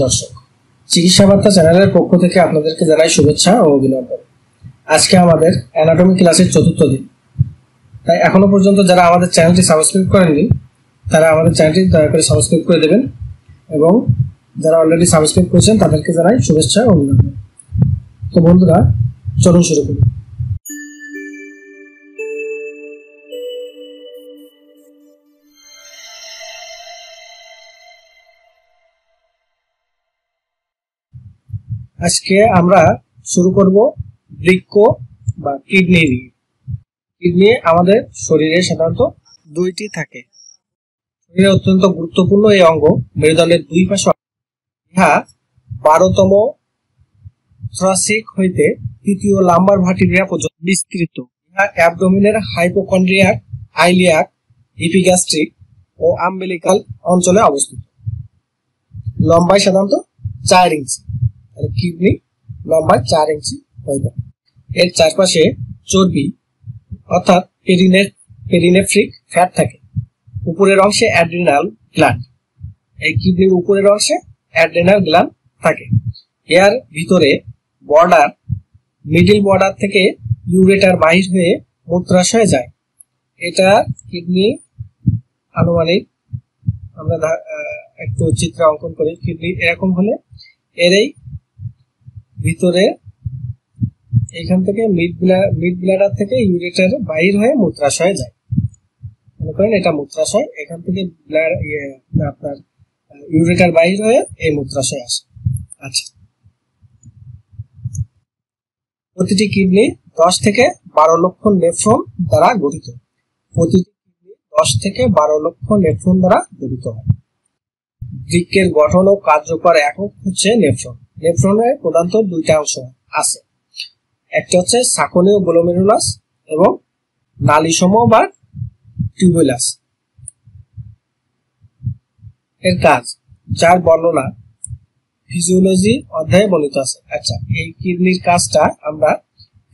দর্শক, চিকিৎসা বার্তা চ্যানেলের পক্ষ থেকে আপনাদেরকে জানাই শুভেচ্ছা ও অভিনন্দন। আজকে আমাদের অ্যানাটমি ক্লাসের চতুর্থ দিন। তাই এখনো পর্যন্ত যারা আমাদের চ্যানেলটি সাবস্ক্রাইব করেননি তারা আমাদের চ্যানেলটি দয়া করে সাবস্ক্রাইব করে দেবেন, এবং যারা অলরেডি সাবস্ক্রাইব করেছেন তাদেরকে জানাই শুভেচ্ছা ও অভিনন্দন। তো বন্ধুরা, চলুন শুরু করি। আজকে আমরা শুরু করব বৃক্ক বা কিডনি নিয়ে। কিডনি আমাদের শরীরে সাধারণত দুইটি থাকে। শরীরে অত্যন্ত গুরুত্বপূর্ণ এই অঙ্গ মেরুদণ্ডের দুই পাশে। ইহা 12তম থ্রাসিক হইতে তৃতীয় লাম্বার ভার্টিব্রা পর্যন্ত বিস্তৃত। ইহা অ্যাবডোমিনের হাইপোকন্ড্রিয়াক, আইলিয়াক, ইপিগ্যাস্ট্রিক ও আম্বিলিকাল অঞ্চলে অবস্থিত। লম্বায় সাধারণত 4 ইঞ্চি। কিডনি লম্বায় 4 ইঞ্চি হয়ে থাকে। এর চারপাশে চর্বি অর্থাৎ পেরিনেফ্রিক ফ্যাট থাকে। উপরের অংশে অ্যাড্রিনাল গ্ল্যান্ড। এই কিডনির উপরের অংশে অ্যাড্রিনাল গ্ল্যান্ড থাকে। এর ভিতরে বর্ডার, মিডল বর্ডার থেকে ইউরেটার বাহির হয়ে মূত্রাশয়ে যায়। এটা কিডনি আনুমানিক আমরা একটু চিত্র অঙ্কন করি। কিডনি এরকম হলে এর এই ভিতরে এখান থেকে মিড ব্লাডার থেকে ইউরেটার বাহির হয়ে মূত্রাশয়ে যায়। মনে করেন এটা মূত্রাশয়, এখান থেকে আপনার ইউরেটার বাহির হয়ে এই মূত্রাশয়ে আসে। আচ্ছা, প্রতিটি কিডনি 10 থেকে 12 লক্ষ নেফ্রন দ্বারা গঠিত। প্রতিটি কিডনি 10 থেকে 12 লক্ষ নেফ্রন দ্বারা গঠিত হয়। বৃক্কের গঠন ও কার্যকর একক হচ্ছে নেফ্রন। নেফ্রনের প্রধানত দুইটা অংশ আছে। একটা হচ্ছে সাকনীয় গ্লোমেরুলাস এবং নালীসমূহ বা টিউবুলাস। এর কাজ, যার বর্ণনা ফিজিওলজি অধ্যায়ে বর্ণিত আছে। আচ্ছা, এই কিডনির কাজটা আমরা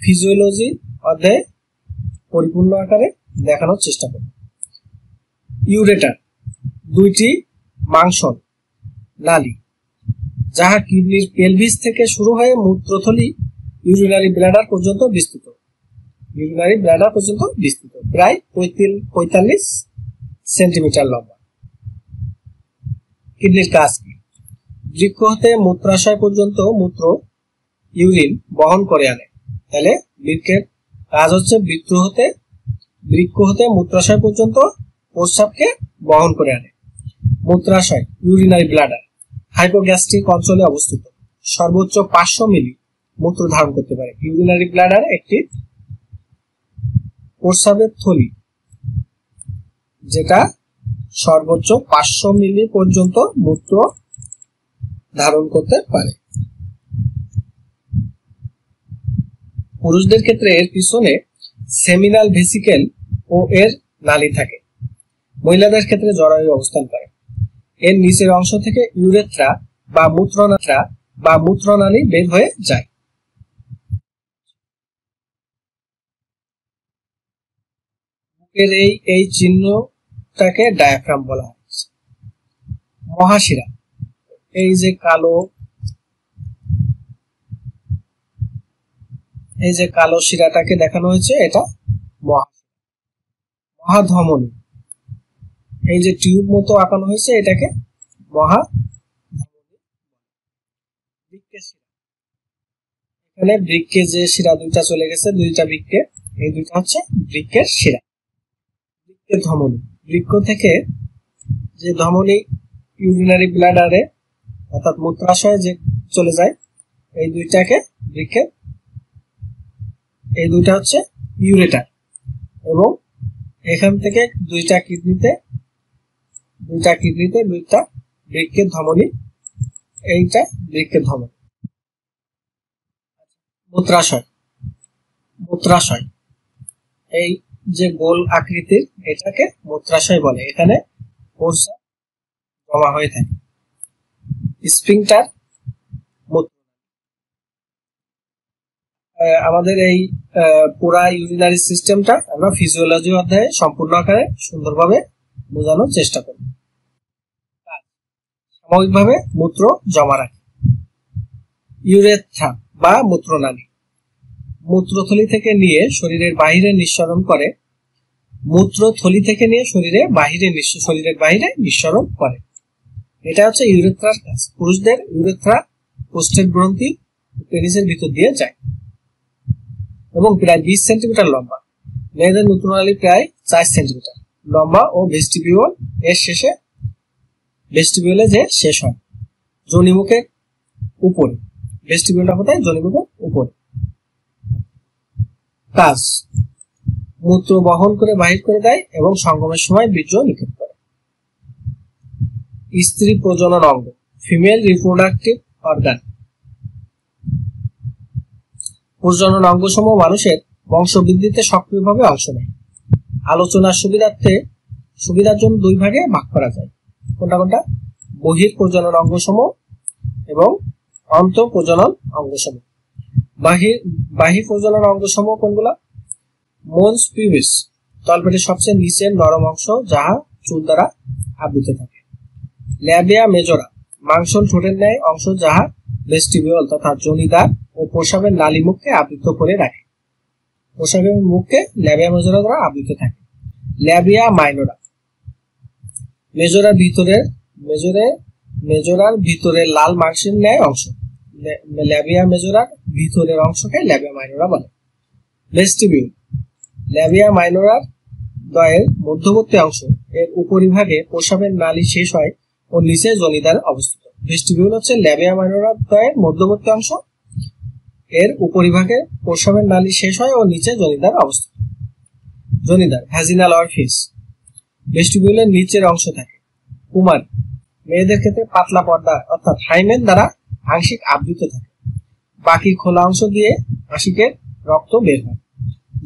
ফিজিওলজি অধ্যায়ে পরিপূর্ণ আকারে দেখানোর চেষ্টা করব। ইউরেটার দুইটি মাংসল নালী, যাহা কিডনির পেলভিস থেকে শুরু হয়ে মূত্রথলি ইউরিনারি ব্লাডার পর্যন্ত বিস্তৃত। প্রায় 45 সেন্টিমিটার লম্বা। কিডনির কাজ কি? বৃক্ক হতে মূত্রাশয় পর্যন্ত মূত্র, ইউরিন বহন করে আনে। তাহলে বৃক্কের কাজ হচ্ছে বৃক্ক হতে মূত্রাশয় পর্যন্ত প্রস্রাবকে বহন করে আনে। মূত্রাশয় ইউরিনারি ব্লাডার হাইপোগ্যাস্ট্রিক অঞ্চলে অবস্থিত। সর্বোচ্চ 500 মিলি মূত্র ধারণ করতে পারে। ইউরিনারি ব্লাডার একটি প্রস্রাবের থলি, যেটা সর্বোচ্চ 500 মিলি পর্যন্ত মূত্র ধারণ করতে পারে। পুরুষদের ক্ষেত্রে এর পিছনে সেমিনাল ভেসিকেল ও এর নালী থাকে। মহিলাদের ক্ষেত্রে জরায়ু অবস্থান করে। এর নিচের অংশ থেকে ইউরেথ্রা বা মূত্রনালী বের হয়ে যায়। বুকের এই চিহ্নটাকে ডায়াফ্রাম বলা হয়। মহাশিরা, এই যে কালো শিরাটাকে দেখানো হয়েছে, এটা মহাধমনী। এই যে টিউব মতো আঁকানো হয়েছে, এটাকে মহাধমনী। বৃক্কের শিরা, এখানে বৃক্কে যে শিরা দুইটা চলে গেছে, দুইটা বৃক্কে, এই দুইটা হচ্ছে বৃক্কের শিরা। বৃক্কের ধমনী, বৃক্ক থেকে যে ধমনী ইউরিনারি ব্লাডারে অর্থাৎ মূত্রাশয়ে যে চলে যায়, এই দুইটাকে বৃক্কের, এই দুইটা হচ্ছে ইউরেটার। এবং এখান থেকে দুইটা কিডনিতে দুইটা বৃক্কের ধমনী, এইটা বৃক্কের ধমনী। মূত্রাশয় এই যে গোল আকৃতির, এটাকে মূত্রাশয় বলে। এখানে প্রস্রাব জমা হয়ে থাকে। স্ফিংটার, আমাদের এই পুরা ইউরিনারি সিস্টেমটা আমরা ফিজিওলজি অধ্যায়ে সম্পূর্ণ আকারে সুন্দরভাবে বোঝানোর চেষ্টা করব। সাময়িকভাবে মূত্র জমা রাখে। ইউরেথ্রা বা মূত্রনালী মূত্রথলি থেকে নিয়ে শরীরের বাহিরে নিঃসরণ করে। মূত্রথলি থেকে নিয়ে শরীরের বাহিরে নিঃসরণ করে। এটা হচ্ছে ইউরেথ্রার কাজ। পুরুষদের ইউরেথ্রা প্রোস্টেট গ্রন্থি পেনিসের ভিতর দিয়ে যায় এবং প্রায় 20 সেন্টিমিটার লম্বা। মেয়েদের মূত্রনালী প্রায় 4 সেন্টিমিটার লম্বা ও ভেস্টিবিউলে যে শেষ হয় যোনিমুখের উপরে। ভেস্টিবিউলটা কোথায়? যোনিমুখের উপরে। কাজ: মূত্র বহন করে বাহির করে দেয় এবং সঙ্গমের সময় বীর্য নিক্ষেপ করে। স্ত্রী প্রজনন অঙ্গ, ফিমেল রিপ্রোডাক্টিভ অর্গান। প্রজনন অঙ্গসমূহ মানুষের বংশবৃদ্ধিতে সক্রিয়ভাবে অংশ নেয়। আলোচনার সুবিধার জন্য দুই ভাগে ভাগ করা যায়। কোনটা? বহির প্রজনন অঙ্গসমূহ এবং অন্তঃ প্রজনন অঙ্গসমূহ। বাহির প্রজনন অঙ্গসমূহ কোনগুলা? মন্স পিউবিস, তলপেটের সবচেয়ে নিচের নরম অংশ যাহা চুল দ্বারা আবৃত থাকে। ল্যাবিয়া মেজরা, মাংসল ঠোঁটের ন্যায় অংশ যাহা ভেস্টিবিউল তথা যোনিদ্বার ও প্রস্রাবের নালী মুখকে আবৃত করে রাখে। প্রস্রাবের মুখকে ল্যাবিয়া মেজরা দ্বারা আবৃত থাকে। ল্যাবিয়া মাইনরা, মেজরার ভিতরের লাল মাংসের ন্যায় অংশ। ল্যাবিয়া মেজরার ভিতরের অংশকে ল্যাবিয়া মাইনরা বলে। ভেস্টিবিউল, ল্যাবিয়া মাইনরার দ্বয়ের মধ্যবর্তী অংশ। এর উপরিভাগে প্রস্রাবের নালী শেষ হয় ও নিচে যোনিদ্বার অবস্থিত। ভেস্টিবিউল হচ্ছে ল্যাবিয়া মাইনরার দ্বয়ের মধ্যবর্তী অংশ। এর উপরিভাগে প্রস্রাবের নালী শেষ হয় ও নিচে যোনিদ্বার অবস্থিত। যোনিদ্বার, ভ্যাজিনাল অরিফিস, ভেস্টিবিউলের নিচের অংশ থাকে। কুমার, মেয়েদের ক্ষেত্রে পাতলা পর্দা অর্থাৎ হাইমেন দ্বারা আংশিক আবৃত থাকে। বাকি খোলা অংশ দিয়ে আংশিকের রক্ত বের হয়।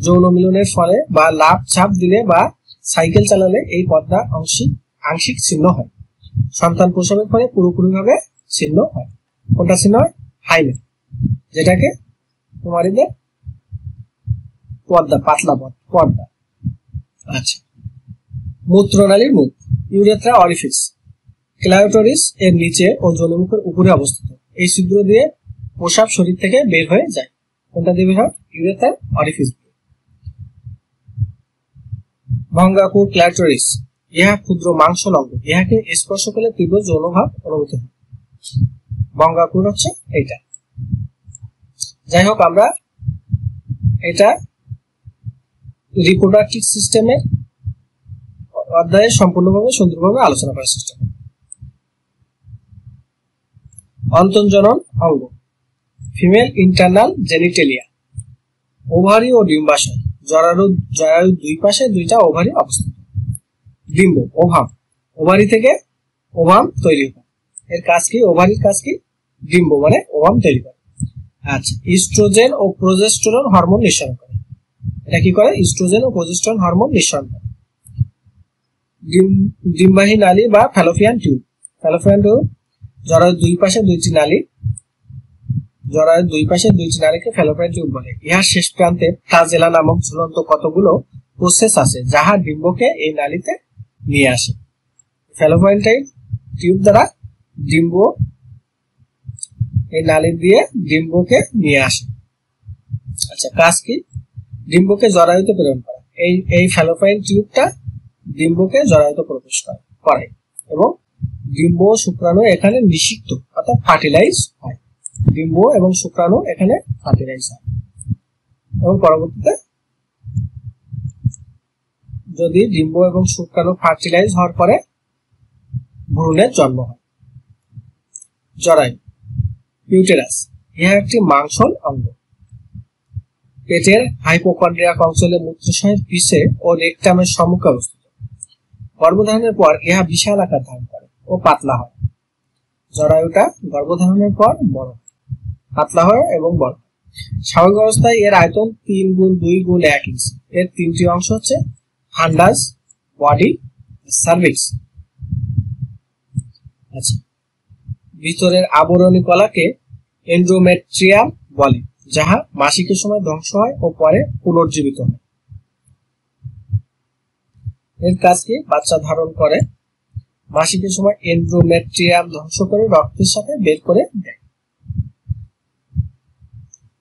যৌন মিলনের ফলে বা লাভ ছাপ দিলে বা সাইকেল চালালে এই পর্দা আংশিক ছিন্ন হয়। সন্তান প্রসবের ফলে পুরোপুরিভাবে ছিন্ন হয়। কোনটা ছিন্ন হয়? হাইমেন, যেটাকে কুমারীদের পর্দা, পাতলা পর্দা। আচ্ছা, মূত্রনালীর মুখ, ইউরেথ্রা অরিফিস, ক্লাইটোরিস এর নিচে ও যোনিমুখের উপরে অবস্থিত। এই ছিদ্র দিয়ে প্রস্রাব শরীর থেকে বের হয়ে যায়। কোনটা দিয়ে বের হয়? Urethra orifice. ভঙ্গাকুর ক্লাইটোরিস, ইহা ক্ষুদ্র মাংসল অঙ্গ। ইহাকে স্পর্শ করলে তীব্র যৌনভাব অনুভূত হয়। ভঙ্গাকুর হচ্ছে এইটা। যাই হোক, আমরা এটা রিপ্রোডাক্টিভ সিস্টেমের অধ্যায়ে সম্পূর্ণভাবে সুন্দরভাবে আলোচনা করার চেষ্টা করব। অন্তঃজনন অঙ্গ, ফিমেল ইন্টারনাল জেনিটেলিয়া, ওভারি ও ডিম্বাশয়। জরায়ুর দুই পাশে দুইটা ওভারি অবস্থিত। ডিম্ব, ওভাম, ওভারি থেকে ওভাম তৈরি হয়। এর কাজ কি? ওভারির কাজ কি? ডিম্ব মানে ওভাম তৈরি করে। আচ্ছা, ইস্ট্রোজেন ও প্রোজেস্টেরন হরমোন নিঃসরণ করে। এটা কি করে? ইস্ট্রোজেন ও প্রোজেস্টেরন হরমোন নিঃসরণ করে। ডিম্বাহী নালী বা ফ্যালোপিয়ান টিউব। ফ্যালোপিয়ান টিউব জরায়ুর দুই পাশে দুইটি নালীকে ফ্যালোপিয়ান টিউব বলে। ইহার শেষ প্রান্তে ফ্লাজেলা নামক ঝুলন্ত কতগুলো প্রসেস আছে যাহা ডিম্বকে এই নালীতে নিয়ে আসে। ফ্যালোপিয়ান টিউব দ্বারা ডিম্ব এই নালী দিয়ে ডিম্বকে নিয়ে আসে। আচ্ছা, কাজ কি? ডিম্বকে জরায়ুতে প্রেরণ করা। এই ফ্যালোপিয়ান টিউবটা ডিম্বকে জরায়ুতে প্রবেশ করে এবং ডিম্ব ও শুক্রাণু এখানে নিষিক্ত অর্থাৎ ফার্টিলাইজ হয়। ডিম্ব এবং শুক্রাণু এখানে ফার্টিলাইজ হয় এবং পরবর্তীতে যদি ডিম্ব এবং শুক্রাণু ফার্টিলাইজ হওয়ার পরে ভ্রূণের জন্ম হয়। জরায়ু, ইউটেরাস, ইহা একটি মাংসল অঙ্গ। পেটের হাইপোকন্ড্রিয়াক অঞ্চলে মূত্রাশয়ের পিছে ও রেকটামের সম্মুখে অবস্থিত। গর্ভধারণের পর ইহা বিশাল আকার ধারণ করে ও পাতলা হয়। জরায়ুটা গর্ভধারণের পর বড়, পাতলা হয় এবং বড়। স্বাভাবিক অবস্থায় এর আয়তন 3 গুণ 2 গুণ 1 ইঞ্চি। এর তিনটি অংশ হচ্ছে ফান্ডাস, বডি, সার্ভিক্স। আচ্ছা, ভিতরের আবরণী কলাকে এন্ডোমেট্রিয়াম বলে, যাহা মাসিকের সময় ধ্বংস হয় ও পরে পুনর্জীবিত হয়। এর কাজ কি? বাচ্চা ধারণ করে মাসিকের সময় এন্ডোমেট্রিয়াম ধ্বংস করে রক্তের সাথে বের করে দেয়।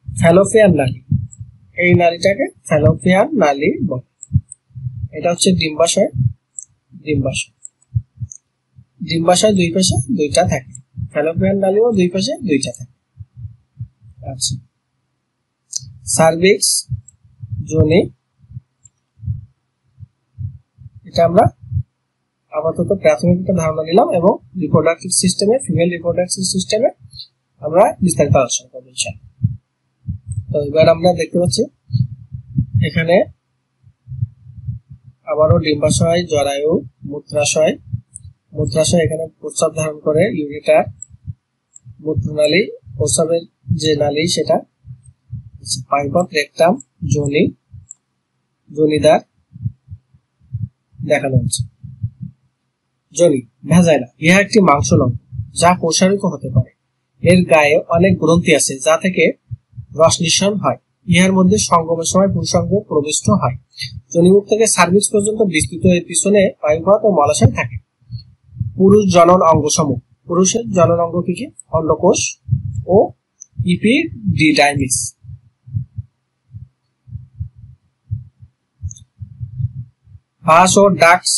ফ্যালোপিয়ান নালী, এই নালীটাকে ফ্যালোপিয়ান নালী বলে। এটা হচ্ছে ডিম্বাশয়। ডিম্বাশয় দুই পাশে দুইটা থাকে, ফ্যালোপিয়ান নালীও দুই পাশে দুইটা থাকে। আচ্ছা, সার্ভিক্স, যোনি, এটা আমরা আপাতত প্রাথমিক একটা ধারণা নিলাম, এবং রিপ্রোডাক্টিভ সিস্টেমে, ফিমেল রিপ্রোডাক্টিভ সিস্টেমে আমরা বিস্তারিত আলোচনা করব ইনশাআল্লাহ। তো এবার আমরা দেখতে পাচ্ছি এখানে আবারও ডিম্বাশয়, জরায়ু, মূত্রাশয়। মূত্রাশয় এখানে প্রস্রাব ধারণ করে, ইউরেটার, মূত্রনালী, প্রস্রাবের যে নালী সেটা, পাইপট, রেকটাম, যোনি, যোনিদ্বার দেখানো হচ্ছে। যোনি, ভ্যাজাইনা, ইহা একটি মাংসলঙ্গ যা প্রসারিত হতে পারে। এর গায়ে অনেক গ্রন্থি আছে যা থেকে রস নিঃসরণ হয়। ইহার মধ্যে সঙ্গমের সময় পুরুষাঙ্গ প্রবিষ্ট হয়। যোনিমুখ থেকে সার্ভিক্স পর্যন্ত বিস্তৃত এর পিছনে পাইপট ও মলাশয় থাকে। পুরুষ জনন অঙ্গসমূহ। পুরুষের জনন অঙ্গ কি কি? অন্ডকোষ ও ইপিডিডাইমিস। ভাস ও ডাক্টস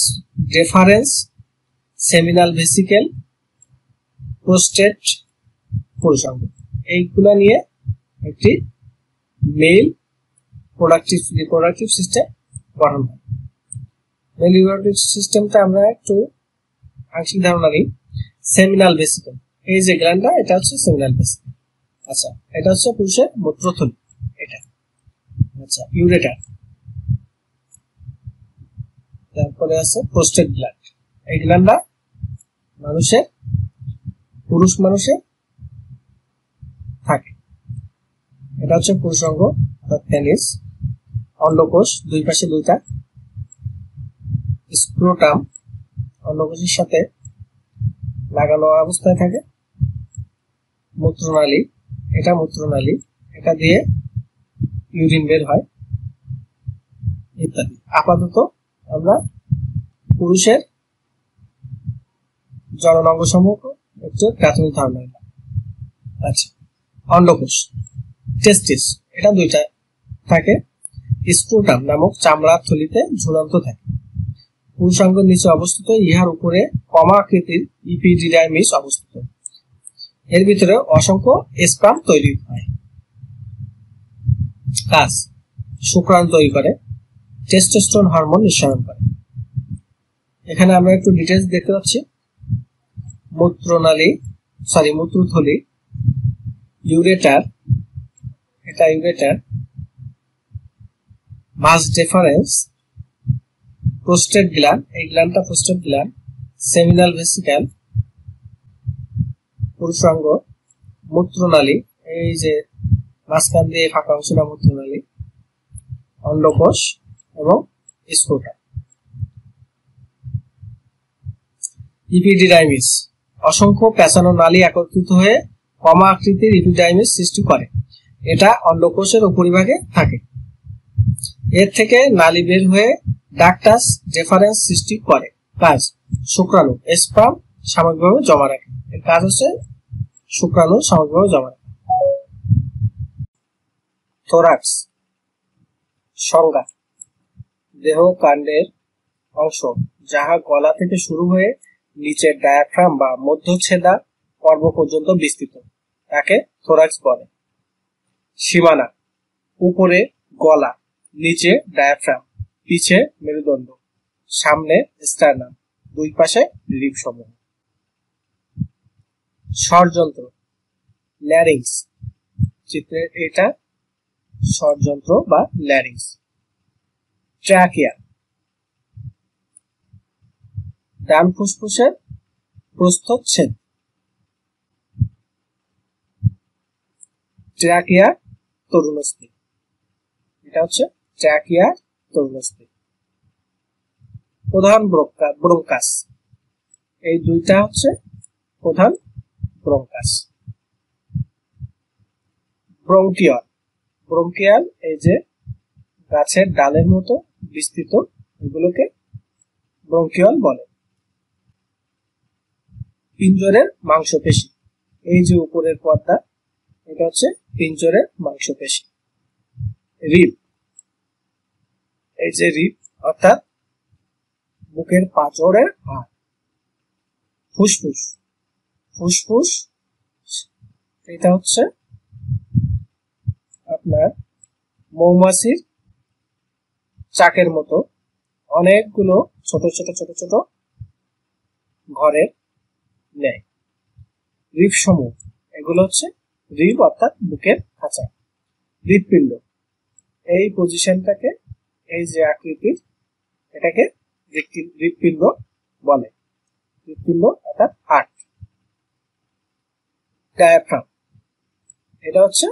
ডেফারেন্স, সেমিনাল ভেসিকেল, প্রোস্টেট, পুরুষাঙ্গ। এইগুলা নিয়ে একটি মেল রিপ্রোডাক্টিভ সিস্টেম গঠন হয়। মেল রিপ্রোডাক্টিভ সিস্টেমটা আমরা একটু আংশিক ধারণা নিই। সেমিনাল ভেসিকেল, এই যে গ্ল্যান্ডটা, এটা হচ্ছে সেমিনাল ভেসিকেল। আচ্ছা, এটা হচ্ছে পুরুষের মূত্রথলি, এটা। আচ্ছা, ইউরেটার। তারপরে আছে প্রোস্টেট গ্ল্যান্ড। এই গ্ল্যান্ডটা পুরুষ মানুষের থাকে। এটা হচ্ছে পুরুষাঙ্গ অর্থাৎ পেনিস। অন্ডকোষ দুই পাশে দুইটা। স্ক্রোটাম অন্ডকোষের সাথে লাগানো অবস্থায় থাকে। মূত্রনালী, এটা মূত্রনালী, এটা দিয়ে ইউরিন বের হয়, ইত্যাদি। আপাতত আমরা পুরুষের জনন অঙ্গ সমূহ একটু প্রাথমিক ধারণা নিলাম। আচ্ছা, অন্ডকোষ, টেস্টিস, এটা দুইটা থাকে। স্ক্রোটাম নামক চামড়ার থলিতে ঝুলন্ত থাকে। পুরুষাঙ্গের নিচে অবস্থিত, ইহার উপরে কমা আকৃতির ইপিডিডাইমিস অবস্থিত। এর ভিতরে অসংখ্য স্পার্ম তৈরি হয়। কাজ, শুক্রাণু তৈরি করে, টেস্টোস্টেরন হরমোন নিঃসরণ করে। এখানে আমরা একটু ডিটেইলস দেখতে পাচ্ছি। মূত্রথলি, ইউরেটার, এটা ইউরেটার, ভাস ডেফারেন্স, প্রোস্টেট গ্ল্যান্ড, এই গ্ল্যান্ডটা প্রোস্টেট গ্ল্যান্ড, সেমিনাল ভেসিকেল, পুরুষাঙ্গ, মূত্রনালী, এই যে মাঝখান দিয়ে ফাঁকা অংশটা মূত্রনালী, অন্ডকোষ এবং স্ক্রোটাম। ইপিডিডাইমিস, অসংখ্য পেঁচানো নালী একত্রিত হয়ে কমা আকৃতির ইপিডিডাইমিস সৃষ্টি করে। এটা অন্ডকোষের উপরিভাগে থাকে। এর থেকে নালী বের হয়ে ডাক্টাস ডেফারেন্স সৃষ্টি করে। কাজ, শুক্রাণু, স্পার্ম সামগ্রিকভাবে জমা রাখে। এর কাজ হচ্ছে শুক্রাণু সামগ্রিকভাবে জমা রাখে। থোরাক্স, সংজ্ঞা, দেহ কাণ্ডের অংশ যাহা গলা থেকে শুরু হয়ে নিচের ডায়াফ্রাম বা মধ্যচ্ছেদা পর্ব পর্যন্ত বিস্তৃত, তাকে থোরাক্স বলে। সীমানা, উপরে গলা, নিচে ডায়াফ্রাম, পিছে মেরুদণ্ড, সামনে স্টার্নাম, দুই পাশে রিব সমূহ। স্বরযন্ত্র, ল্যারিংস, চিত্রে এটা স্বরযন্ত্র বা ল্যারিংস। ট্র্যাকিয়া, ডান ফুসফুসের প্রস্থচ্ছেদ। ট্র্যাকিয়া তরুণস্থি, এটা হচ্ছে ট্র্যাকিয়া তরুণস্থি। প্রধান ব্রঙ্কাস, এই দুইটা হচ্ছে প্রধান ব্রঙ্কাস। ব্রঙ্কিয়াল, এই যে গাছের ডালের মতো বিস্তৃত, এগুলোকে ব্রঙ্কিয়াল বলে। পিঞ্জরের মাংসপেশি। এই যে উপরের পর্দা, এটা হচ্ছে পিঞ্জরের মাংসপেশি। রিব, এই যে রিব অর্থাৎ বুকের পাঁজরের হাড়। ফুসফুস, ফুসফুস এটা হচ্ছে আপনার মৌমাছির চাকের মতো অনেকগুলো ছোট ছোট ছোট ছোট ঘরের নেয়। রিব সমূহ, এগুলো হচ্ছে রিব অর্থাৎ বুকের খাঁচা। হৃৎপিণ্ড, এই পজিশনটাকে, এই যে আকৃতির, এটাকে হৃৎপিণ্ড বলে। হৃৎপিণ্ড অর্থাৎ হার্ট। ডায়াফ্রাম, এটা হচ্ছে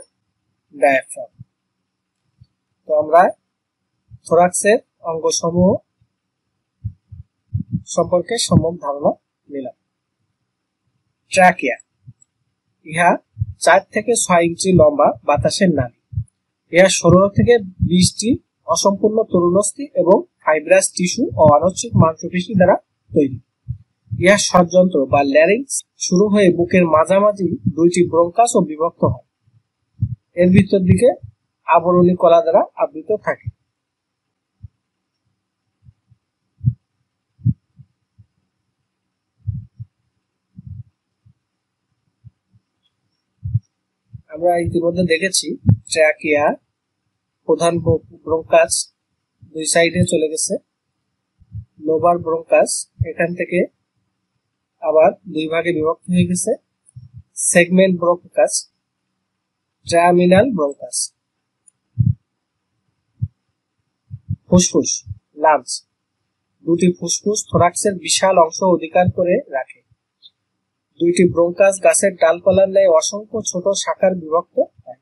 ডায়াফ্রাম। তো আমরা থোরাক্সের অঙ্গসমূহ সম্পর্কে সম্যক ধারণা নিলাম। ট্রাকিয়া, ইহা 4 থেকে 6 ইঞ্চি লম্বা বাতাসের নালী। ইহা 16 থেকে 20টি অসম্পূর্ণ তরুণস্থি এবং ফাইব্রাস টিস্যু ও আনুচ্ছিক মাংসপেশি দ্বারা তৈরি। ইহা ষড়যন্ত্র বা ল্যারিংস শুরু হয়ে বুকের মাঝামাঝি 2টি ব্রঙ্কাস ও বিভক্ত হয়। এর ভিতর দিকে আবরণী কলা দ্বারা আবৃত থাকে। আমরা ইতিমধ্যে দেখেছি ট্র্যাকিয়া, প্রধান ব্রঙ্কাস 2 সাইডে চলে গেছে। লোবার ব্রঙ্কাস এখান থেকে আবার 2 ভাগে বিভক্ত হয়ে গেছে। Segment bronchus, terminal bronchus. ফুসফুস, লাংস, 2টি ফুসফুস থোরাক্সের বিশাল অংশ অধিকার করে রাখে। 2টি ব্রঙ্কাস গাছের ডালপালার ন্যায় অসংখ্য ছোট শাখার বিভক্ত হয়।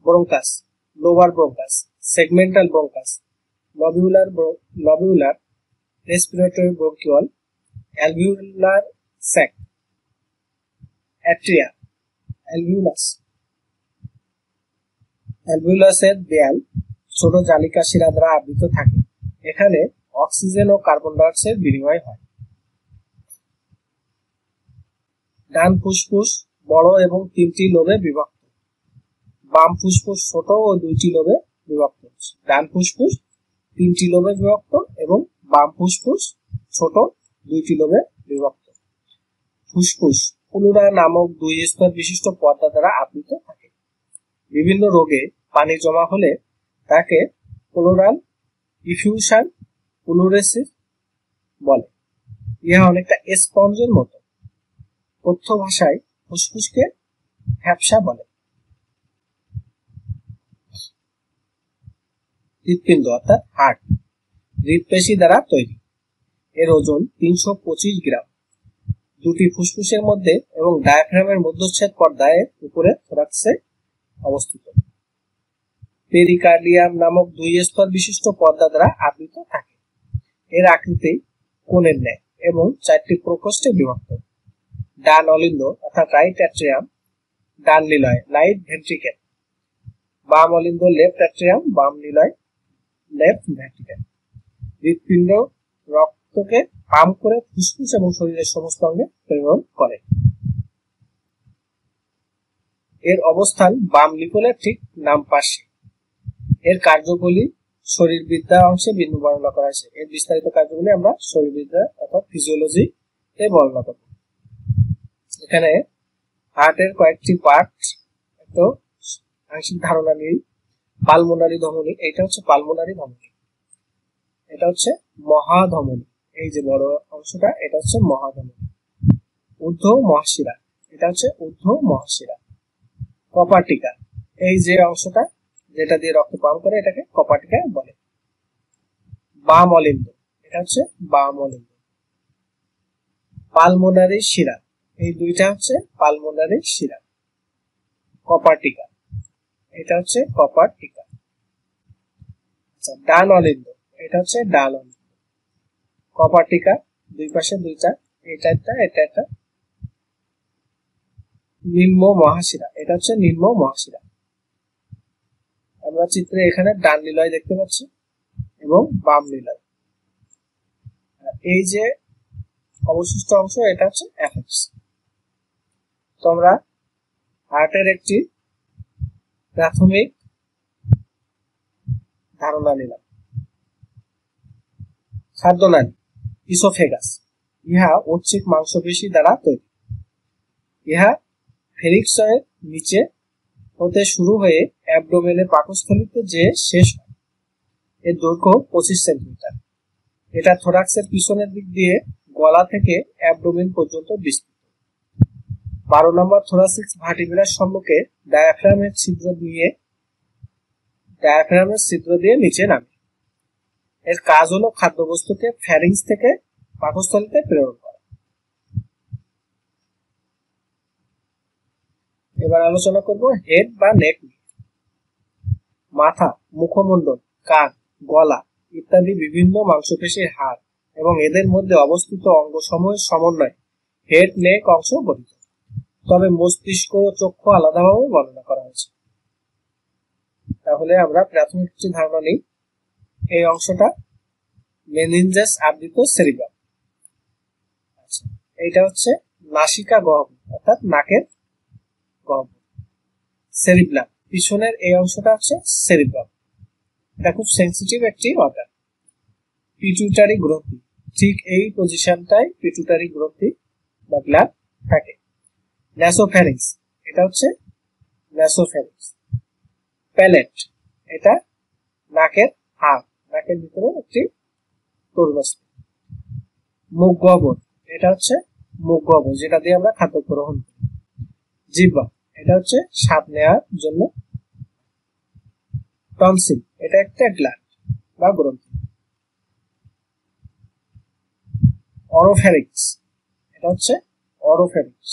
Bronchus, lobar bronchus, segmental bronchus, lobular respiratory bronchiole, alveolar sac. Atria, অ্যালভিউলাসের দেয়াল ছোট জালিকা শিরা দ্বারা আবৃত থাকে। এখানে অক্সিজেন ও কার্বন ডাই অক্সাইড বিনিময় হয়। ডান ফুসফুস বড় এবং 3টি লোবে বিভক্ত। বাম ফুসফুস ছোট ও 2টি লোবে বিভক্ত। ডান ফুসফুস 3টি লোবে বিভক্ত এবং বাম ফুসফুস ছোট 2টি লোবে বিভক্ত। ফুসফুস প্লুরা নামক 2 স্তর বিশিষ্ট পর্দা দ্বারা আবৃত থাকে। বিভিন্ন রোগে পানি জমা হলে তাকে প্লুরাল ইফিউশন প্লুরেসিস বলে। ইহা অনেকটা স্পঞ্জের মতো। কথ্য ভাষায় ফুসফুসকে ফ্যাপসা বলে। হৃৎপিণ্ড অর্থাৎ হার্ট হৃৎপেশি দ্বারা তৈরি। এর ওজন 325 গ্রাম। 2টি ফুসফুসের মধ্যে এবং ডায়াফ্রামের মধ্যচ্ছেদ পর্দায় উপরে থোরাক্সে অবস্থিত। পেরিকার্ডিয়াম নামক 2 স্তর বিশিষ্ট পর্দা দ্বারা আবৃত থাকে। এর আকৃতি কোণের ন্যায় এবং 4টি প্রকোষ্ঠে বিভক্ত। ডান অলিন্দ অর্থাৎ রাইট অ্যাট্রিয়াম, ডান নিলয় রাইট ভেন্ট্রিকেল। বাম অলিন্দ লেফট অ্যাট্রিয়াম, বাম নিলয় লেফট ভেন্ট্রিকেল। হৃৎপিণ্ড রক্তকে পাম্প করে ফুসফুস এবং শরীরের সমস্ত অঙ্গে প্রেরণ করে। এর অবস্থান বাম লিপনের ঠিক নাম পাশে। এর কার্যগুলি শরীরবিদ্যা অংশে বিন্দু বর্ণনা করা হয়েছে। এর বিস্তারিত কার্যগুলি আমরা শরীরবিদ্যা অর্থাৎ ফিজিওলজি তে বর্ণনা করব। এখানে হার্টের কয়েকটি পার্ট তো আংশিক ধারণা নেই। পালমোনারি ধমনী, এটা হচ্ছে পালমোনারি ধমনী। এটা হচ্ছে মহাধমনী, এই যে বড় অংশটা, এটা হচ্ছে মহাধমনী। ঊর্ধ্ব মহাশিরা, এটা হচ্ছে ঊর্ধ্ব মহাশিরা। কপাটিকা, এই যে অংশটা যেটা দিয়ে রক্ত পাম্প করে, এটাকে কপাটিকা বলে। বাম অলিন্দ, এটা হচ্ছে বাম অলিন্দ। পালমোনারি শিরা, এই দুইটা হচ্ছে পালমোনারি শিরা। কপাটিকা, এটা হচ্ছে কপাটিকা। আচ্ছা, ডান অলিন্দ, এটা হচ্ছে ডান অলিন্দ। কপাটিকা, দুই পাশে দুইটা, এটা একটা, এটা একটা। নিম্ন মহাশিরা, এটা হচ্ছে নিম্ন মহাশিরা। আমরা চিত্রে এখানে ডান নিলয় দেখতে পাচ্ছি এবং বাম নিলয়। এই যে অবশিষ্ট অংশ এটা হচ্ছে অ্যাফেক্স। তোমরা হার্টের একটি প্রাথমিক ধারণা নিলাম। খাদ্যনালী ইসোফেগাস, ইহা ঐচ্ছিক মাংসপেশি দ্বারা তৈরি। ইহা ফেরিক্সের নিচে হতে শুরু হয়ে অ্যাবডোমেনের পাকস্থলীতে যে শেষ হয়। এর দৈর্ঘ্য 25 সেন্টিমিটার। এটা থোরাক্সের পিছনের দিক দিয়ে গলা থেকে অ্যাবডোমেন পর্যন্ত বিস্তৃত। 12 নম্বর থোরাসিক ভার্টিব্রার সম্মুখে ডায়াফ্রামের ছিদ্র দিয়ে নিচে নামে। এর কাজ হলো খাদ্যবস্তুকে ফ্যারিংস থেকে পাকস্থলীতে প্রেরণ করা। এবার আলোচনা করব হেড বা নেক নিয়ে। মাথা, মুখমণ্ডল, কান, গলা ইত্যাদি বিভিন্ন মাংসপেশির হাড় এবং এদের মধ্যে অবস্থিত অঙ্গসমূহের সমন্বয়ে হেড নেক অংশ গঠিত। তবে মস্তিষ্ক ও চক্ষু আলাদাভাবে বর্ণনা করা হয়েছে। তাহলে আমরা প্রাথমিক একটি ধারণা নিই। এই অংশটা মেনিনজাস আবৃত সেরিব্রাম। আচ্ছা, এইটা হচ্ছে নাসিকা গহ্বর অর্থাৎ নাকের গহ্বর। সেরিব্রাম পিছনের এই অংশটা হচ্ছে সেরিব্রাম। এটা খুব সেন্সিটিভ একটি অর্গান। পিটুইটারি গ্রন্থি, ঠিক এই পজিশনটায় পিটুইটারি গ্রন্থি বা গ্ল্যান্ড থাকে। ন্যাসোফ্যারিংস, এটা হচ্ছে ন্যাসোফ্যারিংস। প্যালেট, এটা নাকের হাড়, নাকের ভিতরে একটি তরুণাস্থি। মুখ গহ্বর, এটা হচ্ছে মুখ গহ্বর যেটা দিয়ে আমরা খাদ্য গ্রহণ করি। জিহ্বা, এটা হচ্ছে স্বাদ নেওয়ার জন্য। টনসিল, এটা একটা গ্ল্যান্ড বা গ্রন্থি। অরোফ্যারিংস, এটা হচ্ছে অরোফ্যারিংস।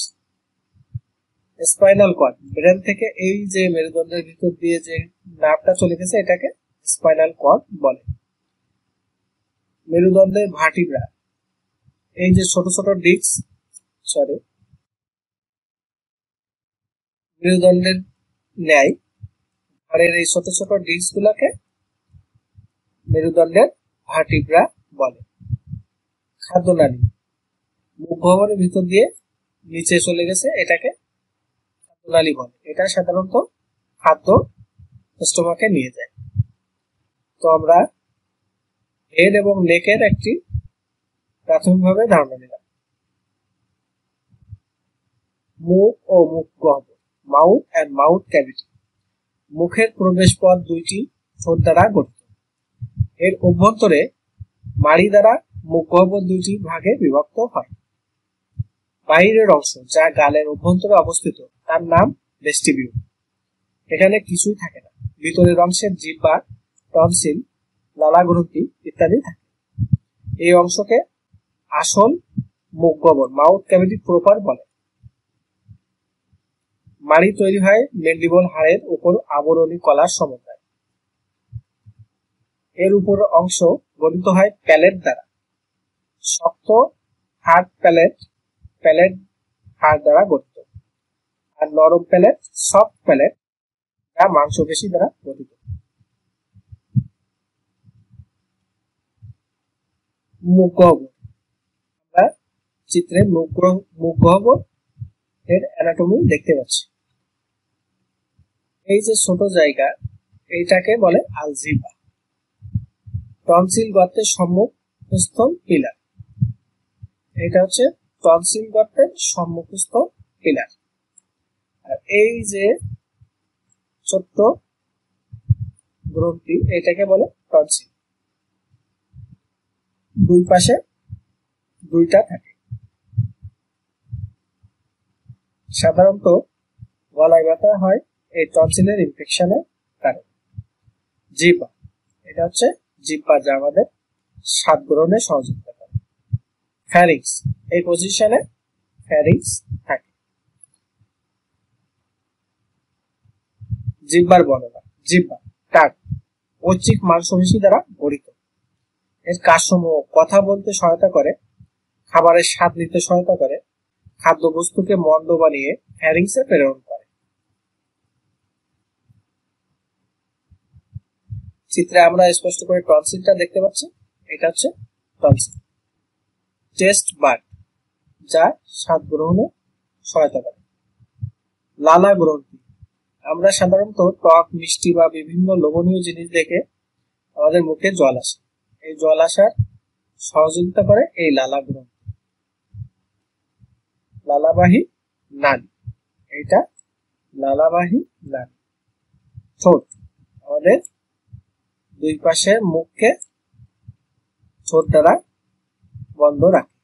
স্পাইনাল কর্ড, ব্রেন থেকে এই যে মেরুদণ্ডের ভিতর দিয়ে যে নার্ভটা চলে গেছে এটাকে স্পাইনাল কর্ড বলে। মেরুদণ্ডের ভার্টিব্রা, এই যে ছোট ছোট ডিস্ক, মেরুদণ্ডের ন্যায় ঘাড়ের এই ছোট ছোট ডিস্ক গুলাকে মেরুদণ্ডের ভার্টিব্রা বলে। খাদ্যনালী, মুখ গহ্বরের ভিতর দিয়ে নিচে চলে গেছে এটাকে খাদ্যনালী বলে। এটা সাধারণত খাদ্য স্টোমাকে নিয়ে যায়। তো আমরা হেড এবং নেকের একটি প্রাথমিকভাবে ধারণা নিলাম। মুখ ও মুখ গহ্বর, মাউথ এন্ড মাউথ ক্যাভিটি। মুখের প্রবেশ পথ দুইটি ঠোঁট দ্বারা গঠিত। এর অভ্যন্তরে মাড়ি দ্বারা মুখ গহ্বর দুইটি ভাগে বিভক্ত হয়। বাইরের অংশ যা গালের অভ্যন্তরে অবস্থিত তার নাম ভেস্টিবিউল। এখানে কিছুই থাকে না। ভিতরের অংশের জিহ্বা, টনসিল, লালা গ্রন্থি ইত্যাদি থাকে। এই অংশকে আসল মুখ গহ্বর মাউথ ক্যাভিটি প্রপার বলে। মাড়ি তৈরি হয় ম্যান্ডিবল হাড়ের উপর আবরণী কলার সমন্বয়ে। এর উপর অংশ গঠিত হয় প্যালেট দ্বারা। শক্ত হার্ড প্যালেট হাড় দ্বারা গঠিত, আর নরম প্যালেট সফট প্যালেট যা মাংসপেশি দ্বারা গঠিত। মুখ গহ্বর, আমরা চিত্রে মুখ গহ্বর এর অ্যানাটমি দেখতে পাচ্ছি। এই যে ছোট জায়গা এইটাকে বলে আলজিবা। টনসিল গর্তের সম্মুখস্থ পিলার, এটা হচ্ছে টনসিল গর্তের সম্মুখস্থ পিলার। আর এই যে ছোট্ট গ্রন্থি এটাকে বলে টনসিল। দুই পাশে দুইটা থাকে। সাধারণত গলায় ব্যথা হয় এই টনসিলের ইনফেকশনের কারণে। জিহ্বা, এটা হচ্ছে জিহ্বা যা আমাদের স্বাদ গ্রহণে সহযোগিতা করে। ফ্যারিংস, এই পজিশনে ফ্যারিংস থাকে। জিহ্বার বর্ণনা। জিহ্বা টাগ ঐচ্ছিক মাংসপেশি দ্বারা গঠিত। এর কাজসমূহ কথা বলতে সহায়তা করে, খাবারের স্বাদ নিতে সহায়তা করে, খাদ্যবস্তুকে মন্ড বানিয়ে ফ্যারিংসে প্রেরণ করে। চিত্রে আমরা স্পষ্ট করে টনসিলটা দেখতে পাচ্ছি। এটা হচ্ছে টনসিল। টেস্ট বাড, যা স্বাদ গ্রহণে সহায়তা করে। লালা গ্রন্থি, আমরা সাধারণত টক, মিষ্টি বা বিভিন্ন লোভনীয় জিনিস দেখে আমাদের মুখে জল আসে। এই জল আসার সহযোগিতা করে এই লালা গ্রন্থি। লালাবাহী নালী, এটা লালাবাহী নালী। ঠোঁট, আমাদের দুই পাশের মুখকে ঠোঁট দ্বারা বন্ধ রাখে।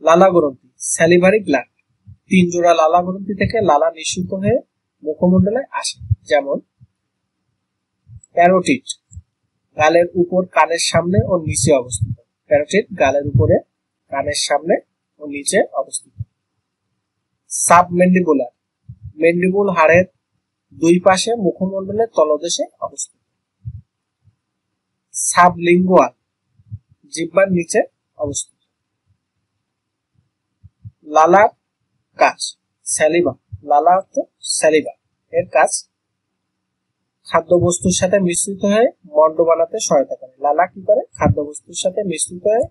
লালা গ্রন্থি, স্যালিভারি গ্ল্যান্ড, 3 জোড়া লালা গ্রন্থি থেকে লালা নিঃসৃত হয়ে মুখমণ্ডলে আসে। যেমন প্যারোটিড, গালের উপর কানের সামনে ও নিচে অবস্থিত। প্যারোটিড গালের উপরে, কানের সামনে ও নিচে অবস্থিত। সাবমেন্ডিবুলার, মেন্ডিবুল হাড়ের দুই পাশে মুখমণ্ডলের তলদেশে অবস্থিত। সাবলিঙ্গুয়াল, জিহ্বার নিচে অবস্থিত। লালার কাজ, স্যালিভা, লালা অর্থ স্যালিভা, এর কাজ খাদ্যবস্তুর সাথে মিশ্রিত হয়ে মন্ড বানাতে সহায়তা করে। লালা কি করে? খাদ্যবস্তুর সাথে মিশ্রিত হয়ে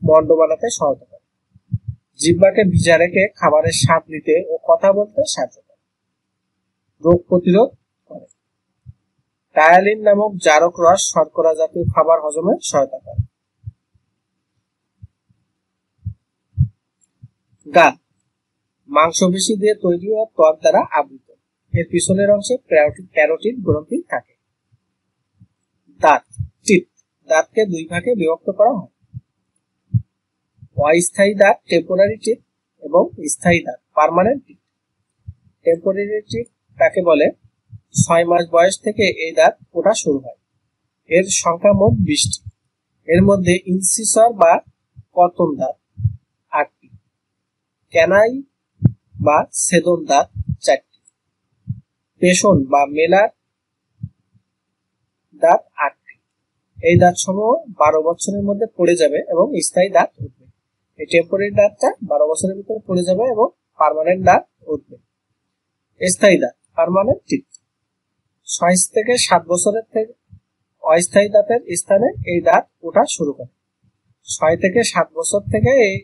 মন্ড বানাতে সহায়তা করে। জিহ্বাকে ভিজা রেখে খাবারের স্বাদ নিতে ও কথা বলতে সাহায্য করে। রোগ প্রতিরোধ করে। টায়ালিন নামক জারক রস শর্করা জাতীয় খাবার হজমে সহায়তা করে। গাল, মাংসপেশি দিয়ে তৈরি ও ত্বক দ্বারা আবৃত। এর পিছনের অংশে প্যারোটিড গ্রন্থি থাকে। দাঁত, টিথ, দাঁতকে দুই ভাগে বিভক্ত করা হয়। অস্থায়ী দাঁত টেম্পোরারি টিথ এবং স্থায়ী দাঁত পার্মানেন্ট টিথ। টেম্পোরারি টিথ তাকে বলে 6 মাস বয়স থেকে এই দাঁত ওঠা শুরু হয়। এর সংখ্যা মোট 20টি। এর মধ্যে ইনসিসর বা কর্তন দাঁত 8টি, ক্যানাই বা ছেদন দাঁত 4টি, পেষণ বা মেলার দাঁত 8টি। এই দাঁত সমূহ 12 বছরের মধ্যে পড়ে যাবে এবং স্থায়ী দাঁত উঠবে। এই টেম্পোরারি দাঁতটা 12 বছরের ভিতরে পড়ে যাবে এবং পার্মানেন্ট দাঁত উঠবে। স্থায়ী দাঁত পার্মানেন্ট টিথ 6 থেকে 7 বছরের থেকে অস্থায়ী দাঁতের স্থানে এই দাঁত ওঠা শুরু করে। 6 থেকে 7 বছর থেকে এই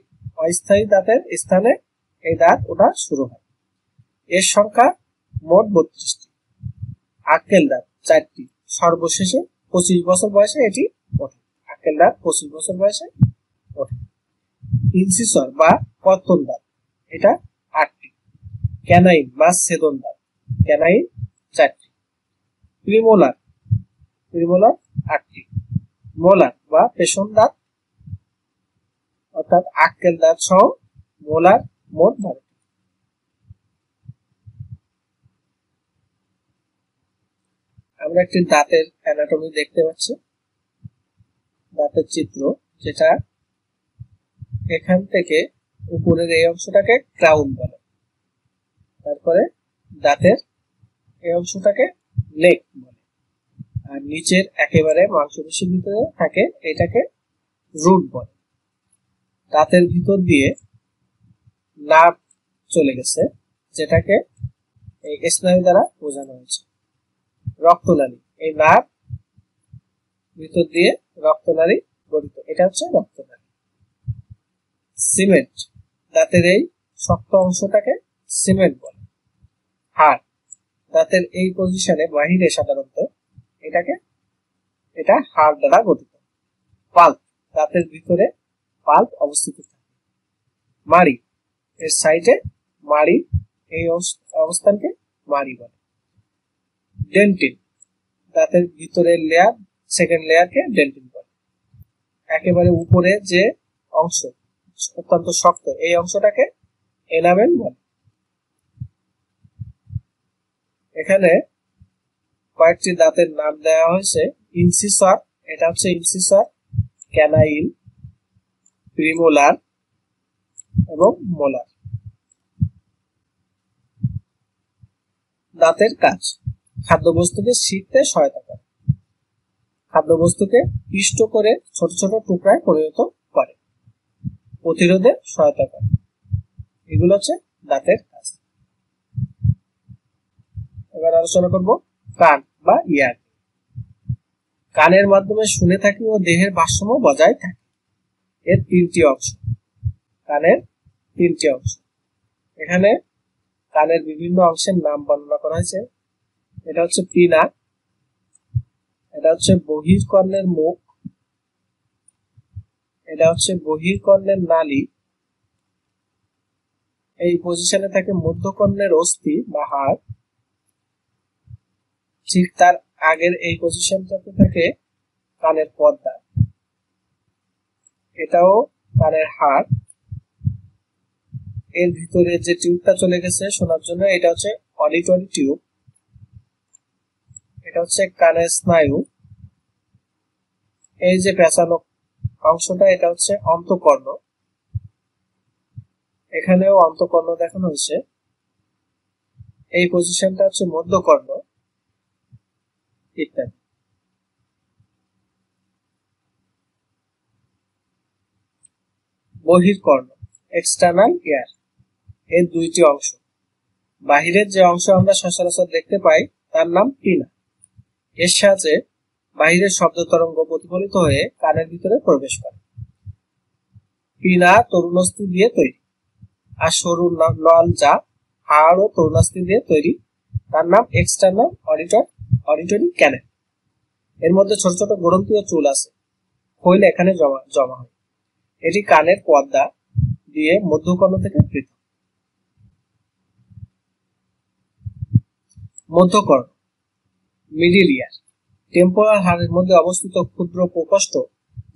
অস্থায়ী দাঁতের স্থানে এই দাঁত ওঠা শুরু হয়। এর সংখ্যা মোট 32টি। আক্কেল দাঁত 4টি, সর্বশেষে 25 বছর বয়সে এটি ওঠে। আক্কেল দাঁত 25 বছর বয়সে ওঠে। ইনসিসর বা কর্তন দাঁত, এটা 8টি। ক্যানাইন বা ছেদন দাঁত, ক্যানাইন 4টি। প্রিমোলার, প্রিমোলার 8টি। মোলার বা পেষণ দাঁত অর্থাৎ আক্কেল দাঁত সহ মোলার মোট 12টি। আমরা একটি দাঁতের অ্যানাটমি দেখতে পাচ্ছি, দাঁতের চিত্র, যেটা এখান থেকে উপরের এই অংশটাকে ক্রাউন বলে, তারপরে দাঁতের এই অংশটাকে নেক বলে, আর নিচের একেবারে মাংসপেশির ভিতরে থাকে এটাকে রুট বলে। দাঁতের ভিতর দিয়ে নার্ভ চলে গেছে, যেটাকে এই স্নায়ু দ্বারা বোঝানো হয়েছে। রক্তনালী, এই নার্ভ ভিতর দিয়ে রক্তনালী গঠিত, এটা হচ্ছে রক্তনালী। সিমেন্ট, দাঁতের এই শক্ত অংশটাকে সিমেন্ট বলে। হাড়, দাঁতের এই পজিশনে বাহিরে সাধারণত এটা হাড় দ্বারা গঠিত। পাল্প, দাঁতের ভিতরে পাল্প অবস্থিত থাকে। মাড়ি, এর সাইডে মাড়ি, এই অবস্থানকে মাড়ি বলে। ডেন্টিন, দাঁতের ভিতরের লেয়ার, সেকেন্ড লেয়ারকে ডেন্টিন বলে। একেবারে উপরে যে অংশ অত্যন্ত শক্ত, এই অংশটাকে এনামেল বলে। এখানে কয়েকটি দাঁতের নাম দেওয়া হয়েছে। ইনসিসর, এটা হচ্ছে ইনসিসর, ক্যানাইল, প্রিমোলার এবং মোলার। দাঁতের কাজ খাদ্যবস্তুকে ছিঁড়তে সহায়তা করে, খাদ্যবস্তুকে পিষ্ট করে ছোট ছোট টুকরায় পরিণত করে, প্রতিরোধে সহায়তা করে। এগুলো হচ্ছে দাঁতের কাজ। এবার আলোচনা করব কান বা ইয়ার। কানের মাধ্যমে শুনে থাকি ও দেহের ভারসাম্য বজায় থাকে। এর তিনটি অংশ। কানের তিনটি অংশ। এখানে কানের বিভিন্ন অংশের নাম বর্ণনা করা হয়েছে। এটা হচ্ছে পিনা, এটা হচ্ছে বহির্কর্ণের মুখ, এটা হচ্ছে বহির্কর্ণের নালী, এই পজিশনে থাকে মধ্যকর্ণের অস্থি বা হাড়, ঠিক তার আগের এই পজিশনটাতে থাকে কানের পর্দা, এটাও কানের হাড়। এর ভিতরে যে টিউবটা চলে গেছে শোনার জন্য, এটা হচ্ছে অডিটরি টিউব। এটা হচ্ছে কানের স্নায়ু। এই যে পেঁচানো অংশটা, এটা হচ্ছে অন্তঃকর্ণ, এখানেও অন্তঃকর্ণ দেখানো হয়েছে। এই পজিশনটা হচ্ছে মধ্যকর্ণ ইত্যাদি। বহির্কর্ণ, এক্সটার্নাল ইয়ার, এর দুইটি অংশ। বাহিরের যে অংশ আমরা সচরাচর দেখতে পাই তার নাম পিনা। এর সাহায্যে বাহিরের শব্দ তরঙ্গ প্রতিফলিত হয়ে কানের ভিতরে প্রবেশ করে। পিনা তরুণাস্থি দিয়ে তৈরি, আর সরু নল যা হাড় ও তরুণাস্থি দিয়ে তৈরি তার নাম এক্সটার্নাল অডিটরি ক্যানেল। এর মধ্যে ছোট ছোট গ্রন্থি ও চুল আছে, খৈল এখানে জমা হয়। এটি কানের পর্দা দিয়ে মধ্যকর্ণ থেকে পৃথক। মধ্যকর্ণ, মিডিল ইয়ার, টেম্পোরাল হাড়ের মধ্যে অবস্থিত ক্ষুদ্র প্রকোষ্ঠ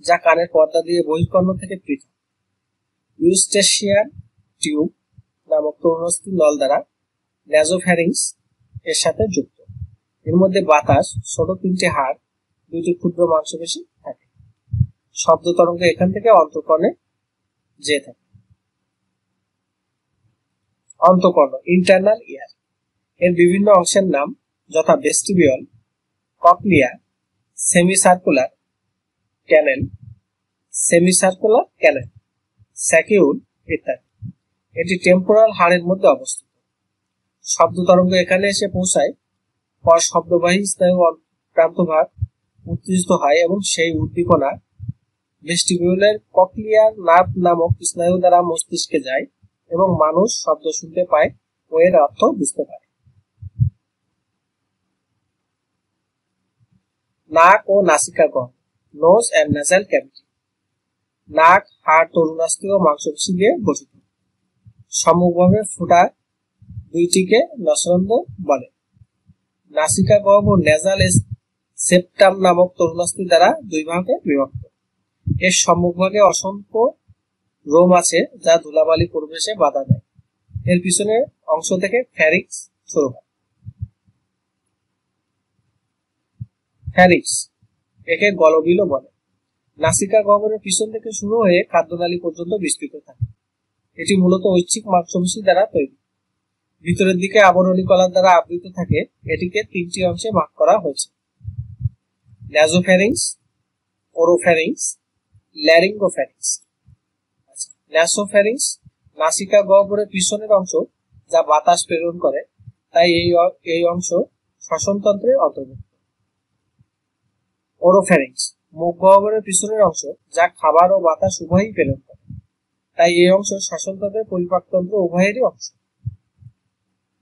যা কানের পর্দা দিয়ে বহির্কর্ণ থেকে পৃথক। ইউস্টেশিয়ান টিউব নামক তরুণাস্থি নল দ্বারা ন্যাজোফ্যারিংস এর সাথে যুক্ত। এর মধ্যে বাতাস, ছোট তিনটি হাড়, দুইটি ক্ষুদ্র মাংসপেশি থাকে। শব্দ তরঙ্গ এখান থেকে অন্তঃকর্ণে যেয়ে থাকে। অন্তঃকর্ণ, ইন্টারনাল ইয়ার, এর বিভিন্ন অংশের নাম যথা ভেস্টিবিউল, ককলিয়া, সেমিসার্কুলার ক্যানেল, স্যাকিউল ইত্যাদি। এটি টেম্পোরাল হাড়ের মধ্যে অবস্থিত। শব্দ তরঙ্গ এখানে এসে পৌঁছায়, পর শব্দবাহী স্নায়ু প্রান্তভাগ উত্তেজিত হয় এবং সেই উদ্দীপনা ভেস্টিবিউলের ককলিয়ার নার্ভ নামক স্নায়ু দ্বারা মস্তিষ্কে যায় এবং মানুষ শব্দ শুনতে পায় ও এর অর্থ বুঝতে পারে। নাক ও নাসিকা গহ্বর, নোজ এন্ড নেজাল ক্যাভিটি। নাক, হাড়, তরুণাস্থি ও মাংসপেশি দিয়ে গঠিত। সম্মুখভাবে ফোঁটা দুইটিকে নসরন্ধ্র বলে। নাসিকা গহ্বর নেজাল সেপ্টাম নামক তরুণাস্থি দ্বারা দুই ভাগে বিভক্ত। এর সম্মুখভাগে অসংখ্য রোম আছে যা ধুলাবালি পরিবেশে বাধা দেয়। এর পিছনের অংশ থেকে ফ্যারিক্স শুরু হয়। ফ্যারিক্স, একে গলবিলও বলে। নাসিকা গহ্বরের পিছন থেকে শুরু হয়ে খাদ্যনালী পর্যন্ত বিস্তৃত থাকে। এটি মূলত ঐচ্ছিক মাংসপেশি দ্বারা তৈরি। ভিতরের দিকে আবরণী কলার দ্বারা আবৃত থাকে। এটিকে তিনটি অংশে ভাগ করা হয়েছে: ন্যাজোফ্যারিংস, ওরোফ্যারিংস, ল্যারিঙ্গোফ্যারিংস। ন্যাসোফ্যারিংস নাসিকা গহ্বরের পিছনের অংশ যা বাতাস প্রেরণ করে, তাই এই অংশ শ্বসনতন্ত্রের অন্তর্ভুক্ত। ওরোফ্যারিংস মুখ গহ্বরের পিছনের অংশ যা খাবার ও বাতাস উভয়ই প্রেরণ করে, তাই এই অংশ শ্বসনতন্ত্রের পরিপাকতন্ত্র উভয়েরই অংশ।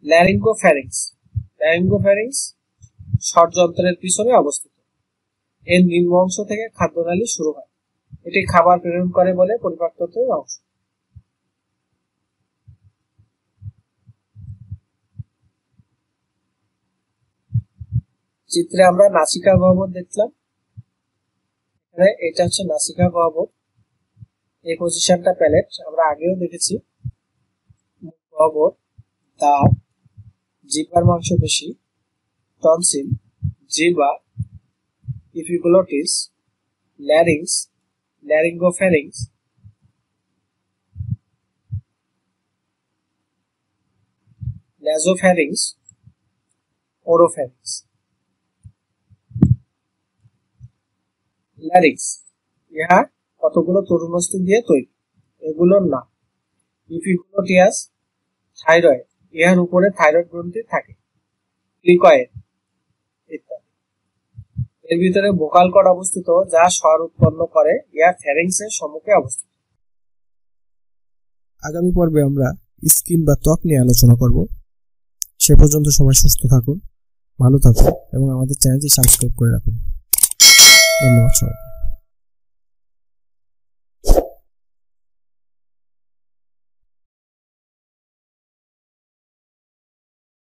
ল্যারিঙ্গোফ্যারিংস শ্বরযন্ত্রের পিছনে অবস্থিত। এর নিম্ন অংশ থেকে খাদ্যনালী শুরু হয়। এটি খাবার প্রেরণ করে বলে পরিপাকতন্ত্রের অংশ। চিত্রে আমরা নাসিকা গহ্বর দেখলাম। এটা হচ্ছে নাসিকা গহ্বর। এই পজিশনটা প্যালেট, আমরা আগেও দেখেছি। মুখ গহ্বর, দাঁত, জিহ্বার মাংসপেশি, টনসিল, জিহ্বা, ইপিগ্লটিস, ল্যারিংস, ল্যারিঙ্গোফ্যারিংস, ন্যাজোফ্যারিংস, ওরোফ্যারিংস। ল্যারিংস, ইহা কতগুলো তরুণাস্থি দিয়ে তৈরি। এগুলোর নাম: ইপিগ্লটিয়াস, থাইরয়েড, ইহার উপরে থাইরয়েড গ্রন্থি থাকে, ক্লিকয়েড ইত্যাদি। এর ভিতরে ভোকাল কর্ড অবস্থিত, যা স্বর উৎপন্ন করে, ইয়া ফ্যারিংসের সম্মুখে অবস্থিত। আগামী পর্বে আমরা স্কিন বা ত্বক নিয়ে আলোচনা করব। সে পর্যন্ত সবাই সুস্থ থাকুন, ভালো থাকুন এবং আমাদের চ্যানেলটি সাবস্ক্রাইব করে রাখুন। ধন্যবাদ সবাই।